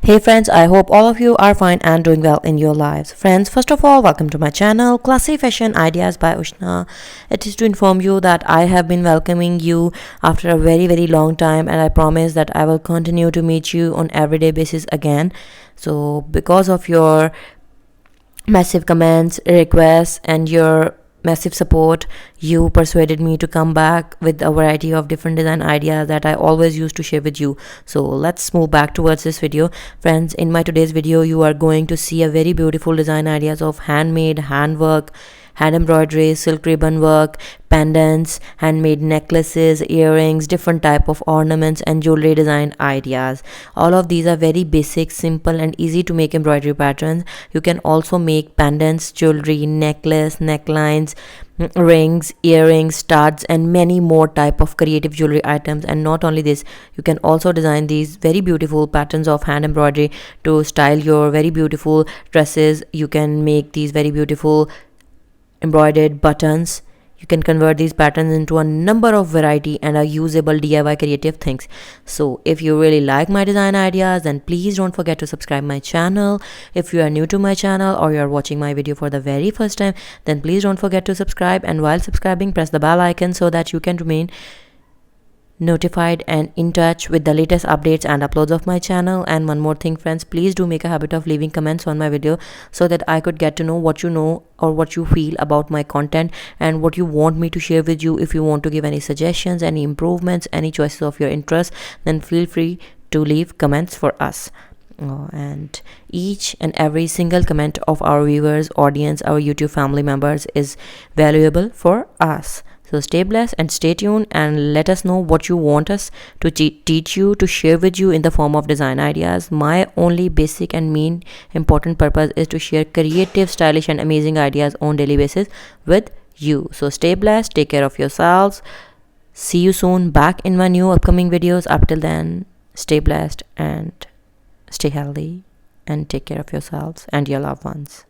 Hey friends, I hope all of you are fine and doing well in your lives. Friends, first of all, welcome to my channel, Classy Fashion Ideas by Ushna. It is to inform you that I have been welcoming you after a very long time, and I promise that I will continue to meet you on everyday basis again. So because of your massive comments, requests, and your massive support, you persuaded me to come back with a variety of different design ideas that I always used to share with you. So let's move back towards this video. Friends, in my today's video you are going to see a very beautiful design ideas of handmade, handwork, hand embroidery, silk ribbon work, pendants, handmade necklaces, earrings, different type of ornaments and jewelry design ideas. All of these are very basic, simple and easy to make embroidery patterns. You can also make pendants, jewelry, necklace, necklines, rings, earrings, studs and many more type of creative jewelry items. And not only this, you can also design these very beautiful patterns of hand embroidery to style your very beautiful dresses. You can make these very beautiful embroidered buttons. You can convert these patterns into a number of variety and are usable DIY creative things. So if you really like my design ideas, then please don't forget to subscribe my channel. If you are new to my channel or you are watching my video for the very first time, then please don't forget to subscribe, and while subscribing press the bell icon so that you can remain notified and in touch with the latest updates and uploads of my channel. And one more thing friends, please do make a habit of leaving comments on my video so that I could get to know what you know or what you feel about my content and what you want me to share with you. If you want to give any suggestions, any improvements, any choices of your interest, then feel free to leave comments for us. And each and every single comment of our viewers, audience, our YouTube family members is valuable for us. So stay blessed and stay tuned and let us know what you want us to teach you, to share with you in the form of design ideas. My only basic and main important purpose is to share creative, stylish and amazing ideas on daily basis with you. So stay blessed, take care of yourselves. See you soon back in my new upcoming videos. Up till then, stay blessed and stay healthy and take care of yourselves and your loved ones.